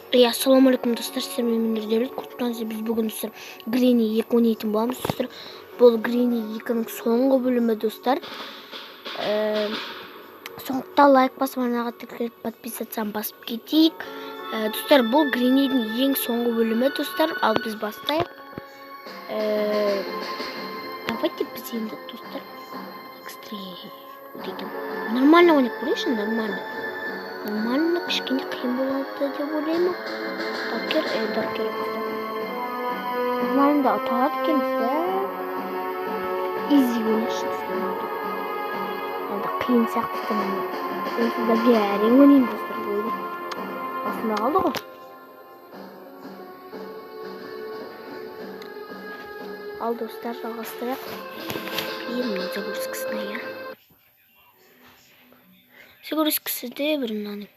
Ассалаумағалейкум достар, сіздермен Дәулет. Құттықтаймыз. Біз бүгін достар Грини 2 ойнайтын боламыз достар. Бұл Грини 2-ның соңғы бөлімі достар. Сондықтан лайк басып, арнаға тіркеліп подписаться басып кетейік. Достар, бұл Гринидің ең соңғы бөлімі достар. Ал біз бастайық. Давайте біз енді достар нормально ойнап көрейікші, нормально кішкене қиын болады деп ойлаймын. Даркер нормально аталады екенбіз да. Изи ойнайықшы достар. Енді қиын сияқты. Онсыз да бір әрең ойнайын достар болды. Басында қалды ғой. Ал достар, жалғастырайық. Ең загрузкасына, я. Загрузкасы де бір мынаның.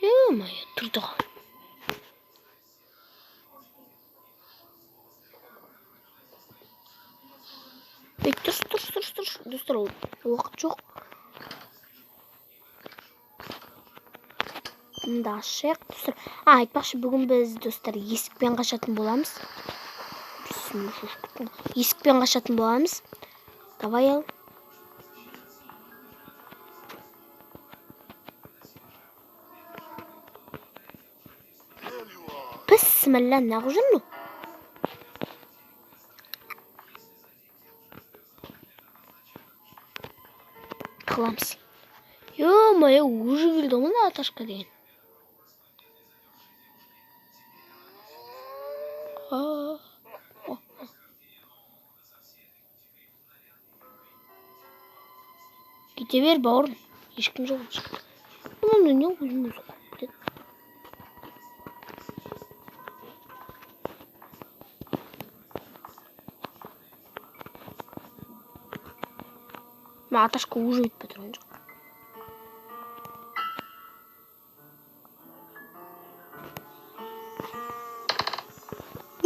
Ё-моё, тұрды ғой. Тұрш. Достар, уақыт жоқ. Мұнда ашық, достар. Айтпақшы, бүгін біз, достар, есікпен қашатын боламыз. Есікпен қашатын боламыз. Давай ал. Бісміллә, нағып жүрмін. Қыламыз. Ё-моё, уже келді мұнда аташқа деген. Кете бер, бауырым. Ешкім жоқ. Мұнда не өзіміз қойып кетеді. Аташқа уже өтіп тұрған жоқ.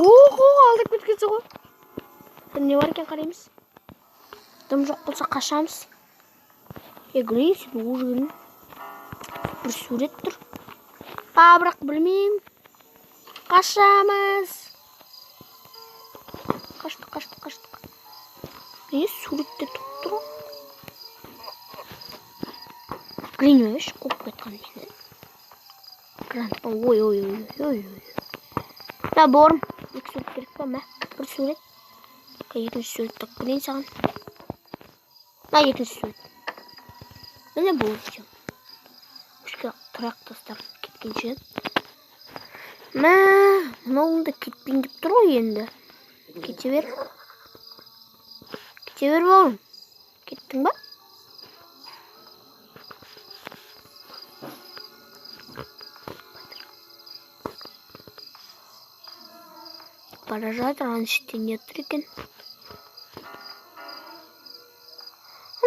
Ого, алдық кеткенсі ғой. Не бар екен қараймыз. Дым жоқ болса қашамыз. Грин, сен уже келдің. Бір сурет тұр. Бірақ білмеймін. Қашамыз. Қаштық. Не суретте тұр тұр. Грин өш, қоп кетқан мені. Грантпан, ой. Да, борым. Екі сурет керек па, мә? Бір сурет. Екінші суретті көрейін саған. Екінші сурет. Міне бұл екен. Үшке тұрақ достар кеткенше. Мынауында кетпейін деп тұр ғой енді. Кете бер. Бауырым. Кеттің ба? Бара жатыр, аншеттен не тұр екен.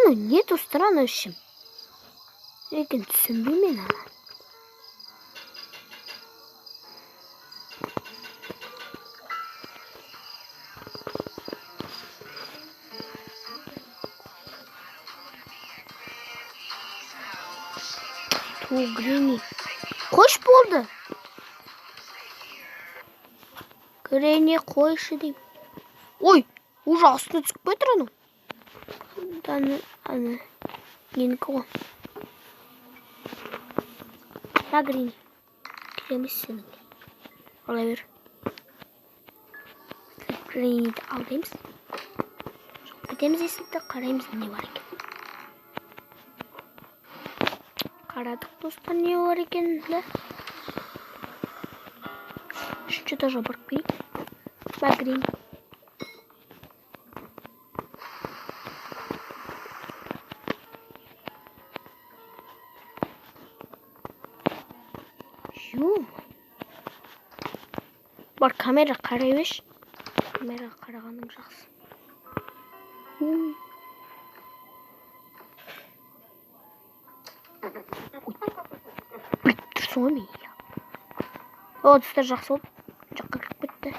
Не достар ана үшім. Екен түсінбеймен ана. Грини. Қойш болды. Грини қойшы дейм. Ой, уже астына түсіп кетір ану. Аны. Ненікі ғой. Да, Грини. Келеміз сенің. Ала бер. Гриниді алдаймыз. Кетеміз есікті, қараймыз не бар екен. Қарадық достар, не бар екен. Үшінші этажға барып келейік. Ба, Грини. Бар, камера қарай беш. Камера қарағаның жақсы. Біліп тұрсың ғой мен. Достар, жақсы болып. Жаққа кіріп кетті.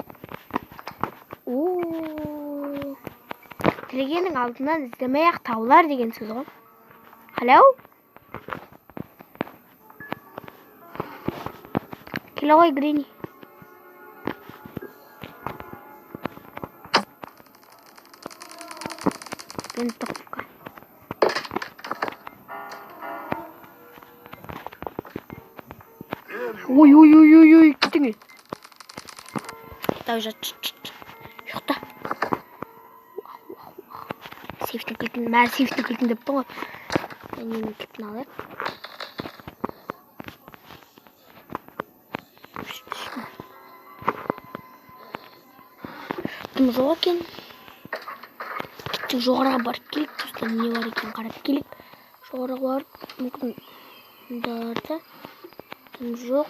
Тілегеннің алдынан іздемей-ақ табылар деген сөз ғой. Hello? Келе ғой, Грини. Винтовка. Ой, кетіңе. Та уже жоқта. Сейфтің кілтін, бәрі сейфтің кілтін деп тұр ғой. Менің кілтін алайық. Кілтім жоқ екен. Кілтің жоғыраға барып келік. Достар, не бар екен қарап келік. Жоғыраға барып, мүмкін мұндарда. Кілтім жоқ.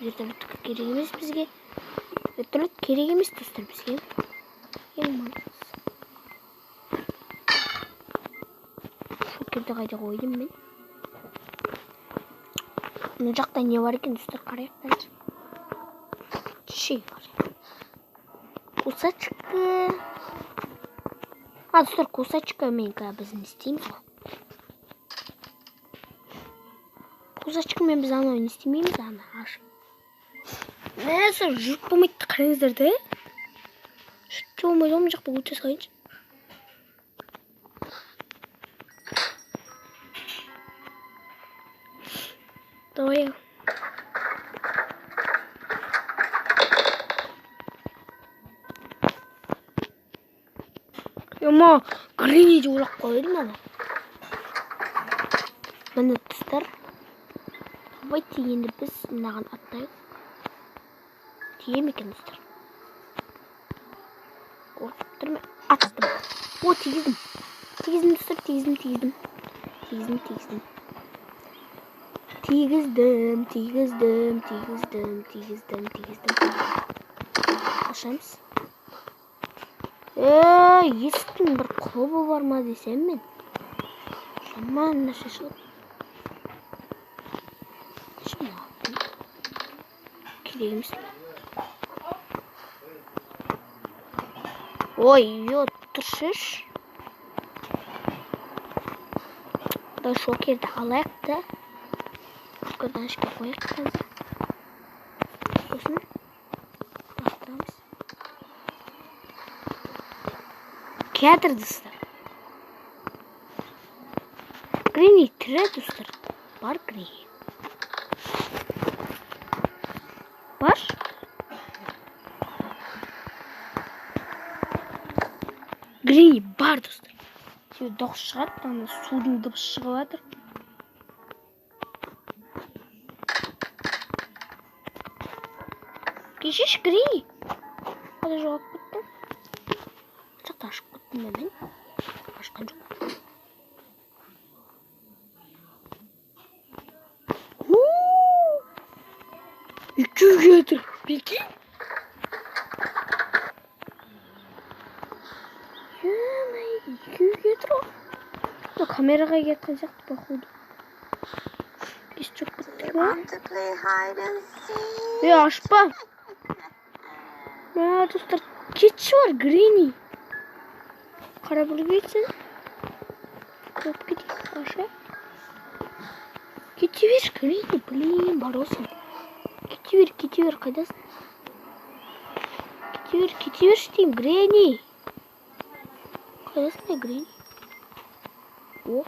Вертолет керек емес бізге. Вертолет керек емес, достар, бізге. Шокерді қайда қойдым мен. Мына жақта не бар екен, достар, қарайық бәлір. Шей бар. Кусачка. Достар, кусачка менікі біздің істейміз ғой. Кусачка мен біз анау не істемейміз, ана ашып. Нәсі, жүріп болмайды қараңыздар да. Жүріп болмайды, оң жақта өте сайыншы. Давай. Yo'ma, Grini'de uğrak koydum ama. Bana tıstar. Давайте енді біз мынаған аттайық. Тием екен достар. Қорқып тұрмай аттым. О, тигіздім. Тигіздім достар, тигіздім. Ашамыз. Есіктің бір құлыбы бар ма десем мен. Жаман нәрсе шығып. Şimdi aldım. Kireyimiz. Oy, yoturşuş. Da şokerde alayık da. Bu kadar aşkı koyuq kazı. Olsun. Bastırımız. Kedir dostlar. Grini tire dostlar. Var Grini. Var. Grini бар достар. Şimdi дауыс шығады, ана судың дыбысы шығып жатыр. Кешеш Гrini. Қалай жоғалып кеттің? Жақта ашып кеттім бе мен? Ашқан жоқ. 200 метр. Прикинь? Ё-моё, 200 метр. Ну, камераға кеткен сияқты, походу. Еш жоқ кетті ма? Ашпа. Достар, кетші бар, Гrini. Қара бір кетсін. Көп кетейік, аша. Кете бер, Grini, блин, бар осың. Кете бер, қайдасың? Кете бер, штейм, Grini. Қайдасың, Grini? О.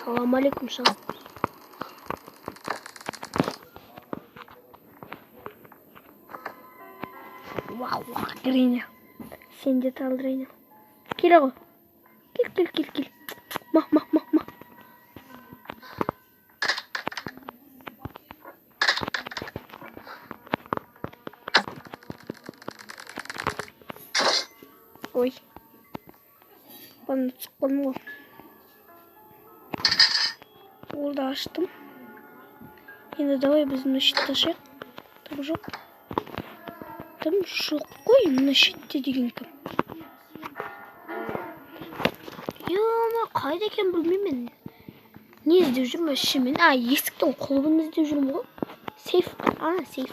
Салам алейкум, шал. Вау, Grini. Сен де тал, Grini. Келе ғой. Кел. Ма. Ой. Bana çıkmadım o. Orada açtım. Yine давай biz bunu taşı. Tam yok. Tam yok koy naşitte деген кім. Yo-ma қайда екен білмеймін. Не іздеп жүрмін ішімен? Есіктің құлыбын іздеп жүрмін ғой. Сейф. Сейф.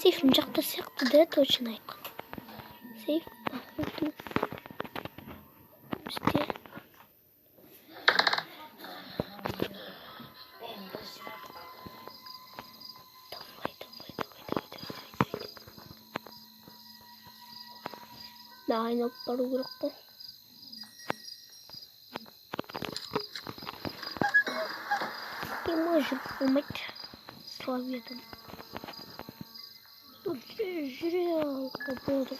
Сейфім жақта сияқты да, точно айтқан. Сейф. Походу. Бізде. Да, айналып бару керек қой. Жүріп болмайды. Сұлап едім. Жүре алуға болды.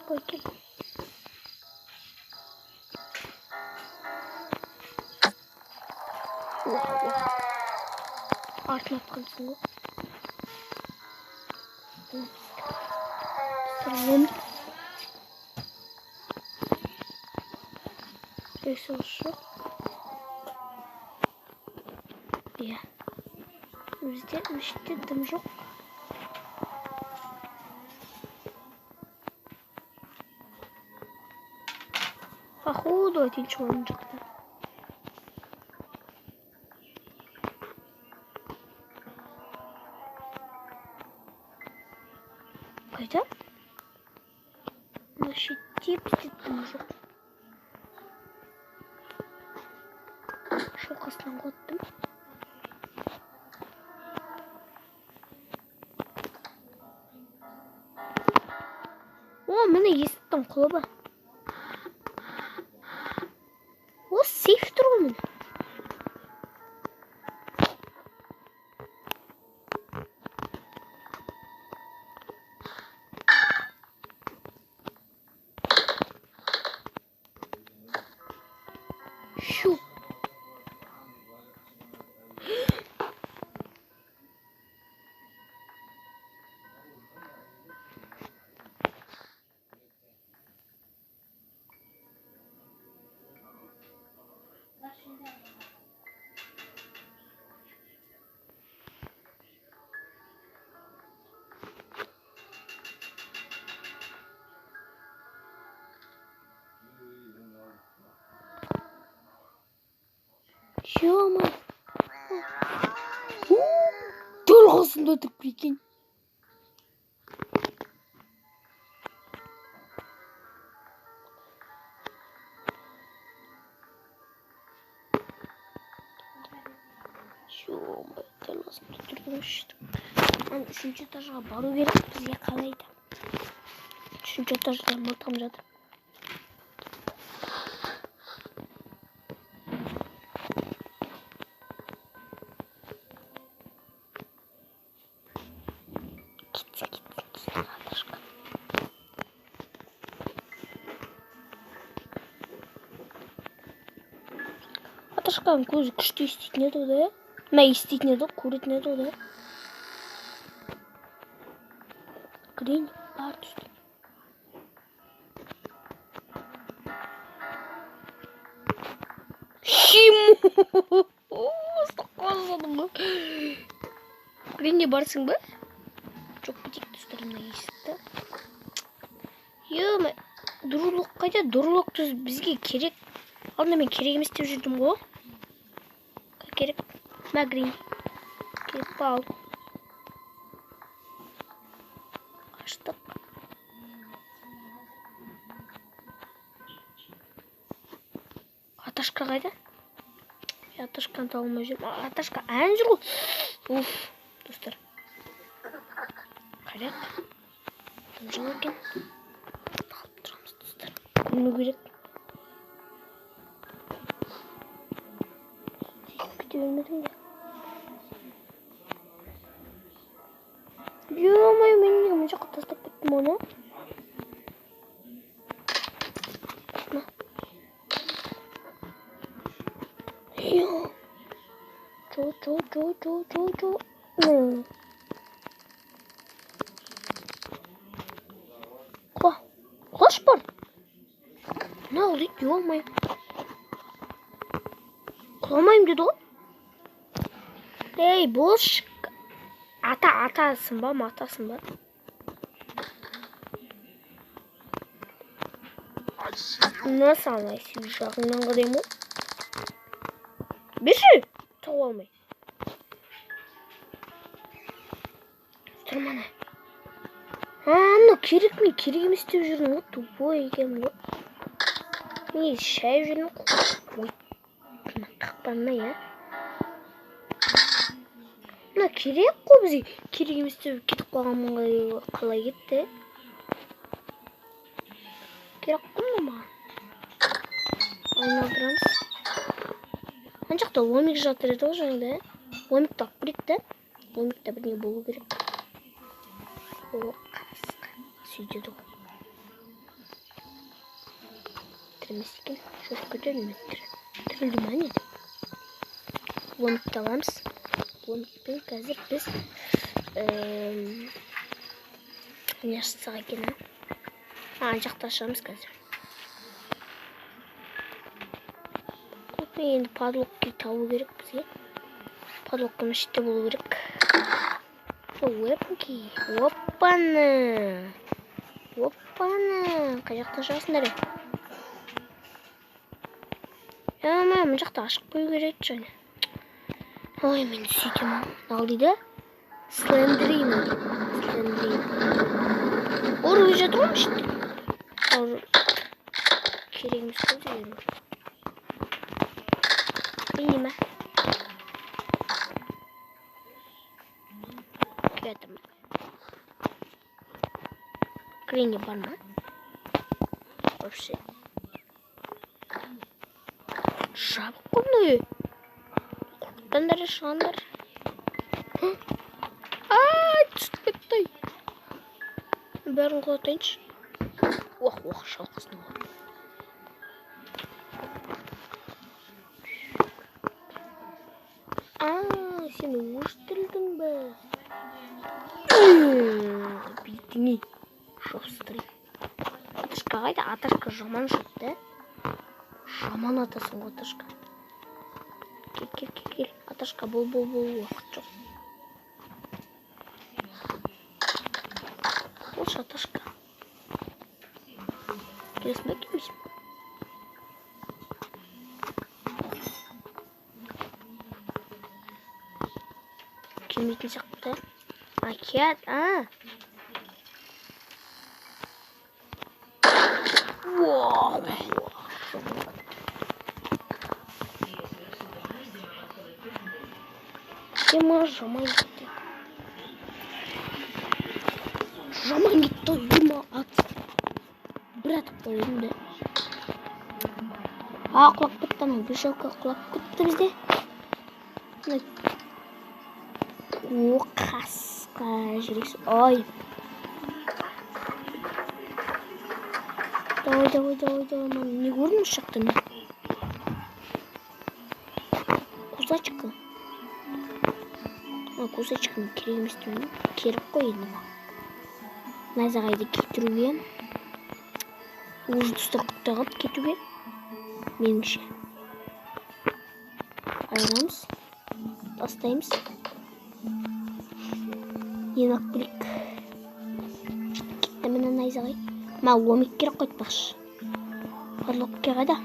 Қой кел. Артын атқансың ғой. Сырым. Ресурс жоқ. Иә. Бізде мешітте дым жоқ. Походу, один чоловік жақта. Қайда? Мешітте бізде дым жоқ. Шоқасынан қоттым. О, міне есіктің құлыбы. О, сейф тұр ғой міне. Шу. Ё-моё. Дөл қосында өтіп кеткен. Ё-моё, дәл осында тұрдым шыдым. Үшінші этажға бару керек бізге қалайды. Үшінші этажда мылтығым жатыр. Аташканың көзі күшті естейтін еді ғой, да? Мә естейтін еді, көретін еді ғой, да? Грин бар түсті. Шиму! Соққазадым ғой. Гринде барсың ба? Жоқ бітек түстірімді есікті. Ё-ма, дұрулық қайда? Дұрулық түз бізге керек. Алдында мен керек емес деп жүрдім ғой. Керек. Мә Грин. Керек па ал. Аштық. Аташка қайда? Аташканы тауылмай жүрмін. Аташка ән жүр ғой. Уф, достар. Қарақ. Тым жылы екен. Қалып тұрамыз, достар. Көңіл керек. Кете бермедің де. Ё-моё, мен неге мына жаққа тастап кеттім оны? Чо. Қош бар. Не oldu? Ё-моё. Құламайым деді ғой. Ей, бош. Атасың ба, матасың ба? Nasıl anlayışın жағыңнан қараймын ғой? Беші! Тауып алмай. керек ме? Керек емес деп жүрмін ғой. Тупой екенмін ғой. Не шайып жүрмін ғой. Ой. Қақпанына, я. Мына керек қой бізге. Керек емес деп кетіп қалғанмын ғой. Қалай кетті? Керек қой маған. Айналдырамыз. Ана жақта ломик жатыр еді ғой жаңағыда. Ломикті алып көрейік те. Ломикте бірдеңе болу керек. О, қасқа. Сөйтеді ғой. Тірімес екен. Шөп көтерілмеді. Тірілді ма не? Ломикті аламыз. Ломикпен қазір біз не ашсақ екен, а? Ана жақта ашамыз қазір. Енді подлокки табу керек бізге. Подлокканың іште болу керек. Опанки. Опаны. Опаны. Қай жақта ашасыңдар? Мына жақта ашық қою керек және. Ой, мен сөйтем. Ал дейді? Слендрин. Ор өз жатыр ғой іште. Керегіміз көп деген. Benim mi? Gördüm. Green yapar mı? Hepsi. Şapka konuyu. Kurtlanları şanlar. Aaa çıktı. Bәрін құлатайыншы. Уах, шалқасының бар. Сен өштірілдің бі. Бейтіңе. Шоқсытырай. Аташқа қайда? Аташқа жаман жұтты. Жаман атасың ғой Аташқа. Кел. Аташқа бол. Уақыт жоқ. Болшы Аташқа. Келесің бе келмейсің? Келмейтін сияқты. Кет, Тема жаман кетті. Жаман кетті, ема ат. Бір атып қойдым да. Құлап кетті, бешалқа құлап кетті бізде. О, қасқа жүрексіз. Ой. Давай, не көрдің шақтың? Кузачка. Кузачканы керек емес деймін. Керіп қой енді. Найзағайды кетіруге. Уже тұстар құттағып кетуге. Меніңше. Айырамыз. Тастаймыз. Ең ақ білік. Кетті мені найзағай. Ма ломик керек қойтпақшы. Подлокке қайда?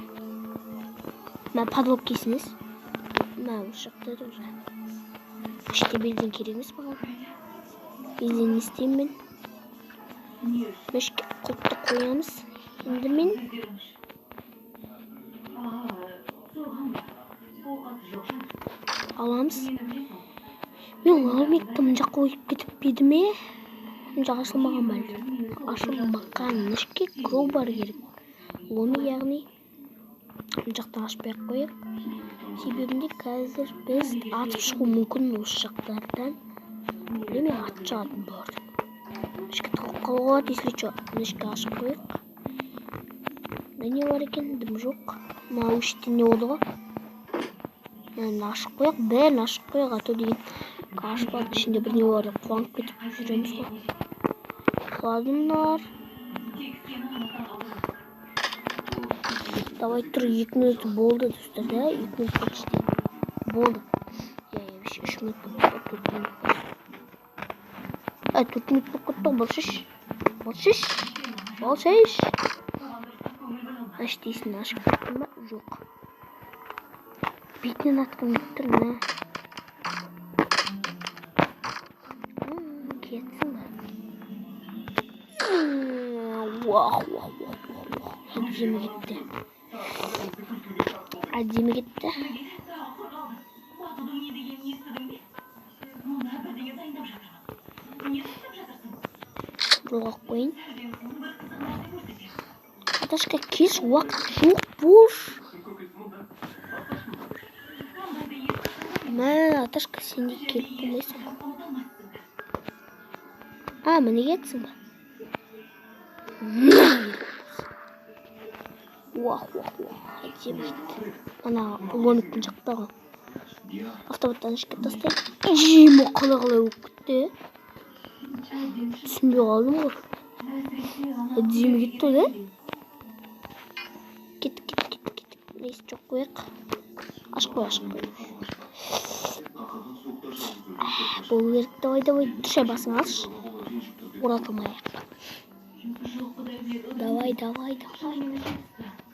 Ма подлоккесіңіз. Ма ұшақты еді уже. Іште белден керек емес маған. Белден не істеймін мен? Мешке құлыпты қоямыз. Енді мен аламыз. Мен ломикті мына жаққа қойып кетіп педі ме? Мына жақ ашылмаған бәлді. Ашылмаған мешке крowbar керек. Ломик яғни мына жақта ашпай қойып. Себебінде қазір біз атып шығу мүмкін осы жақтардан. Білмей атып шығатын барды. Мешке тығып қалуға если что, мешке ашып қойып. Не бар екен, дым жоқ. Мына өште не болды ғой? Ашып қойық, бәрін ашып қойық, ату деген қашып алып ішінде бір не бар, қуанып кетіп жүреміз ғой. Құладымдар. Давай тұр, 2 минут болды достар, да? 2 минут почти болды. Я 3 минут болды, 4 минут болды. 4 минут болды, болшаш. Аштейсін, ашып кеттім ба? Жоқ. Бетінен атқым кеттір, мә. Кетсің ба? Әдемі кетті. Әдемі кетті. Бұлға қойын. Аташқа кеш уақыт жоқ бош. Мә, Аташқа сен де келіп болмайсың. Міне кетсің ба? Уах. Әдемі кетті. Ана ломиктің жақтағы. Автобаттан ішке тастайын. Жима қалай өп кетті. Түсінбей қалдым ғой. Әдемі кетті ғой, Кет. Несі жоқ қояқ. Ашық қой. Бұл керек, давай. Түше басың алшы. Оратылмайық. Давай.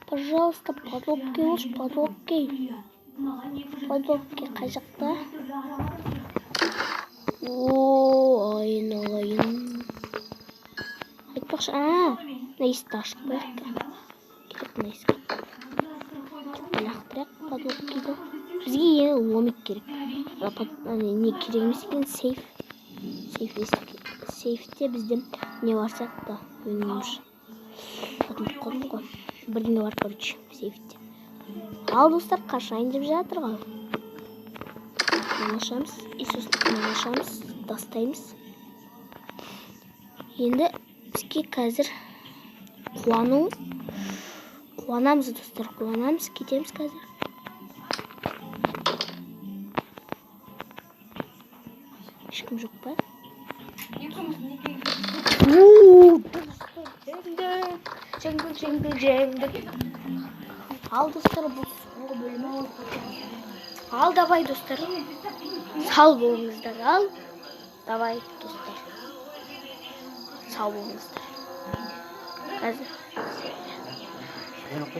Пожалуйста, подробки алшы, подробки қай жақта? Айналайын. Айтпақшы, нәйісті ашық қояқ. Керек нәйісті. Бірақ подробкиді. Бізге ені ломик керек. Не керек емес екен, сейф. Сейфте бізден не бар сияқты. Өніміз. Бірдеңе бар, короче, сейфте. Ал, достар, қашайын деп жатыр ғой. Ашамыз, тастаймыз. Енді бізге қазір қуанамыз, достар, кетеміз қазір. Ешкім жоқ па? Жеңді. Ал, достар, бұл соңғы бөлімі. Ал, давай, достар. Сау болыңыздар, ал. Давай, достар. Сау болыңыздар. Қазір.